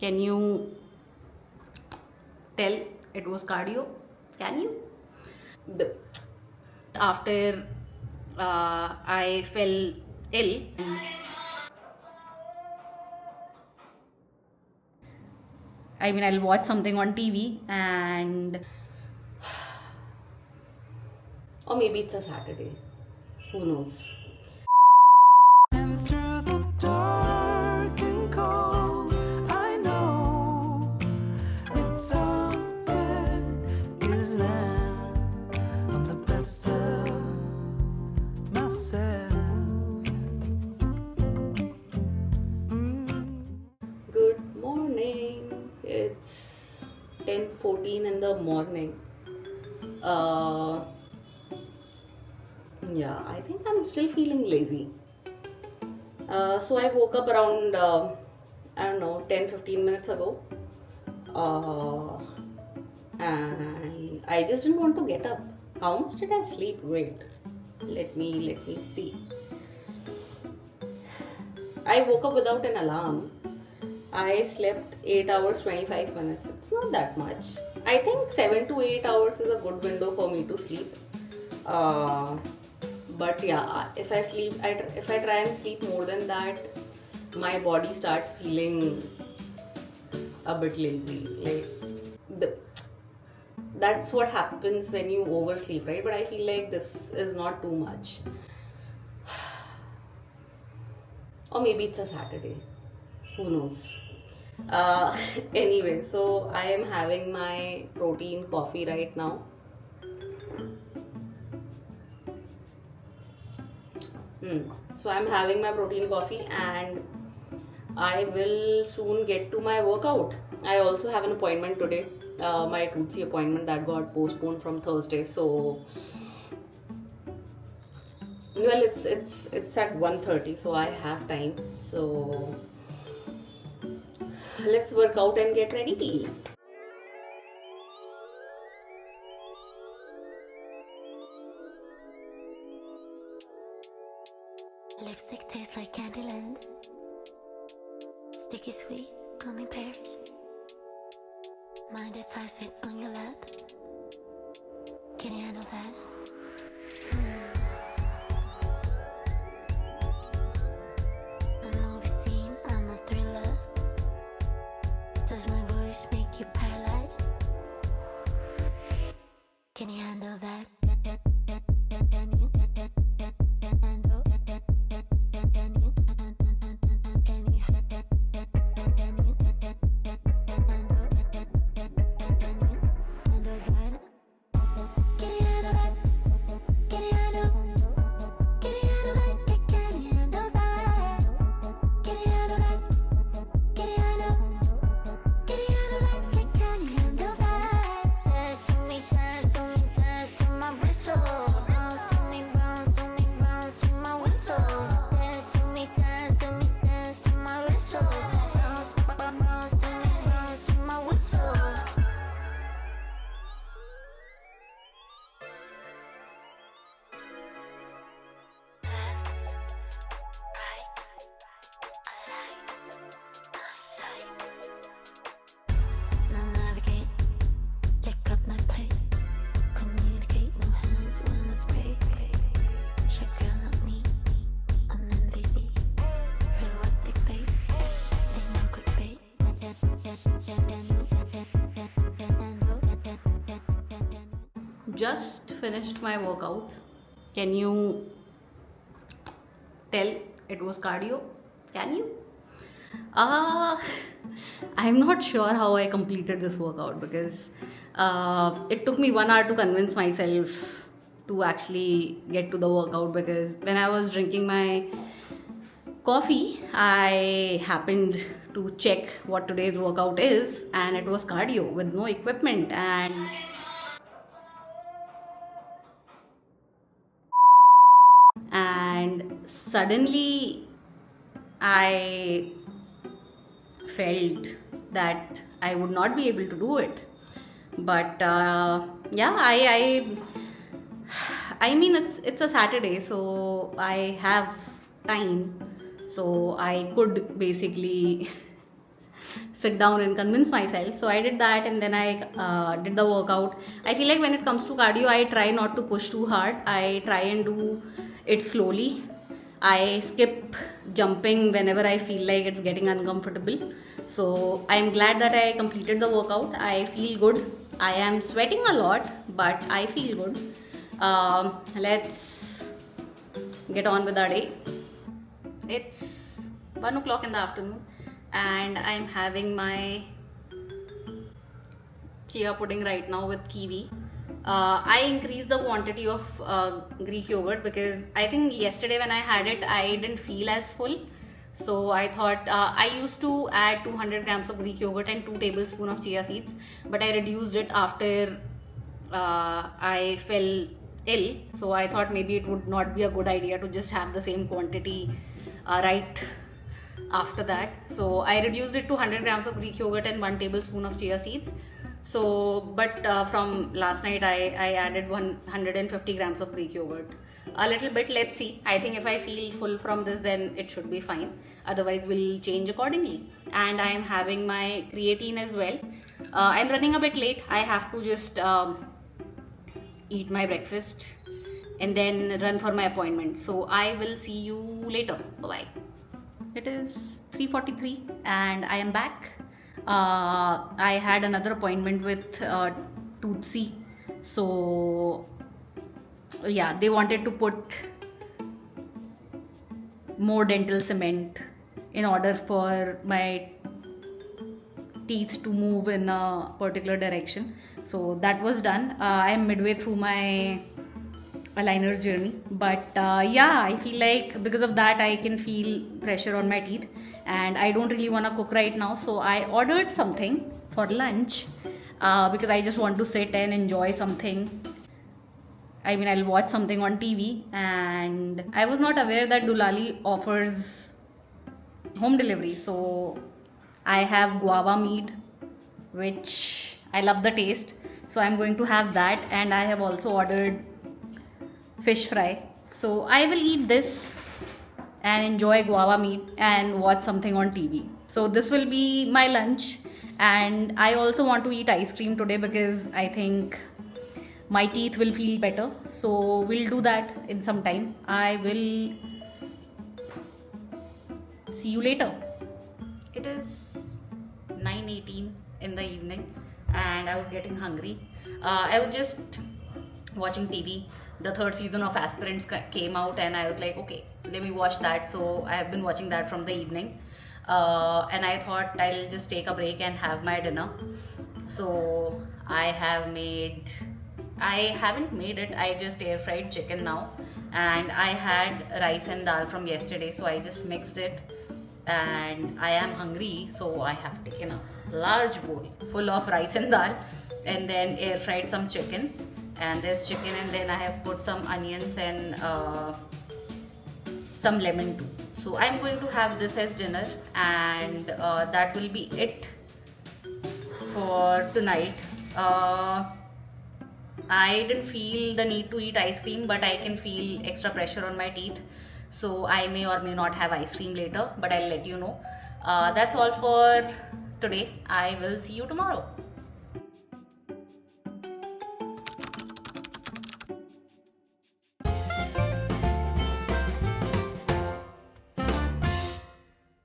Can you tell it was cardio? Can you? The, after I fell ill, I mean, I'll watch something on TV and. Or maybe it's a Saturday. Who knows? And through the dark and cold, I know it's all good, 'cause now I'm the best of myself. Good morning. It's 10:14 in the morning. Uh, yeah, I think I'm still feeling lazy. So I woke up around I don't know 10-15 minutes ago, uh, and I just didn't want to get up. How much did I sleep? Wait, let me see. I woke up without an alarm. I slept 8 hours 25 minutes. It's not that much. I think 7 to 8 hours is a good window for me to sleep. Uh, but yeah, if I try and sleep more than that, my body starts feeling a bit lazy. The, that's what happens when you oversleep, right? But I feel like this is not too much. Or maybe it's a Saturday. Who knows? Uh, anyway, so I am having my protein coffee right now. So I'm having my protein coffee and I will soon get to my workout. I also have an appointment today, my Tootsie appointment that got postponed from Thursday. So, well, it's at 1:30, so I have time. So let's work out and get ready. Lipstick tastes like Candyland. Sticky sweet, gummy pears. Mind if I sit on your lap? Can you handle that? A movie scene, I'm a thriller. Does my voice make you paralyzed? Can you handle that? Just finished my workout. Can you tell it was cardio? Can you? Uh, I'm not sure how I completed this workout because it took me 1 hour to convince myself to actually get to the workout, because when I was drinking my coffee, I happened to check what today's workout is, and it was cardio with no equipment. And suddenly I felt that I would not be able to do it. But yeah, I mean, it's a Saturday, so I have time, so I could basically sit down and convince myself. So I did that, and then I did the workout. I feel like when it comes to cardio, I try not to push too hard. I try and do it slowly. I skip jumping whenever I feel like it's getting uncomfortable. So I'm glad that I completed the workout. I feel good. I am sweating a lot, but I feel good. Let's get on with our day. It's 1 o'clock in the afternoon, and I'm having my chia pudding right now with kiwi. I increased the quantity of Greek yogurt because I think yesterday when I had it, I didn't feel as full. So I thought I used to add 200 grams of Greek yogurt and 2 tablespoons of chia seeds, but I reduced it after I fell ill. So I thought maybe it would not be a good idea to just have the same quantity right after that. So I reduced it to 100 grams of Greek yogurt and 1 tablespoon of chia seeds. So but from last night I added 150 grams of Greek yogurt, a little bit. Let's see. I think if I feel full from this, then it should be fine. Otherwise we'll change accordingly. And I am having my creatine as well. I'm running a bit late. I have to just eat my breakfast and then run for my appointment. So I will see you later. Bye bye. It is 3:43 and I am back. I had another appointment with Toothsy. So yeah, they wanted to put more dental cement in order for my teeth to move in a particular direction. So that was done. I am midway through my aligners journey, but yeah, I feel like because of that I can feel pressure on my teeth, and I don't really want to cook right now. So I ordered something for lunch because I just want to sit and enjoy something. I mean, I'll watch something on TV, and I was not aware that Dulali offers home delivery. So I have guava meat, which I love the taste. So I'm going to have that, and I have also ordered fish fry. So I will eat this and enjoy guava meat and watch something on TV. So this will be my lunch, and I also want to eat ice cream today because I think my teeth will feel better. So we'll do that in some time. I will see you later. It is 9:18 in the evening and I was getting hungry. I was just watching TV. The 3rd season of Aspirants came out and I was like, okay, let me watch that. So I have been watching that from the evening. And I thought I'll just take a break and have my dinner. So I haven't made it. I just air fried chicken now, and I had rice and dal from yesterday, so I just mixed it, and I am hungry, so I have taken a large bowl full of rice and dal and then air fried some chicken. And there's chicken, and then I have put some onions and some lemon too. So I'm going to have this as dinner, and that will be it for tonight. I didn't feel the need to eat ice cream, but I can feel extra pressure on my teeth. So I may or may not have ice cream later, but I'll let you know. That's all for today. I will see you tomorrow.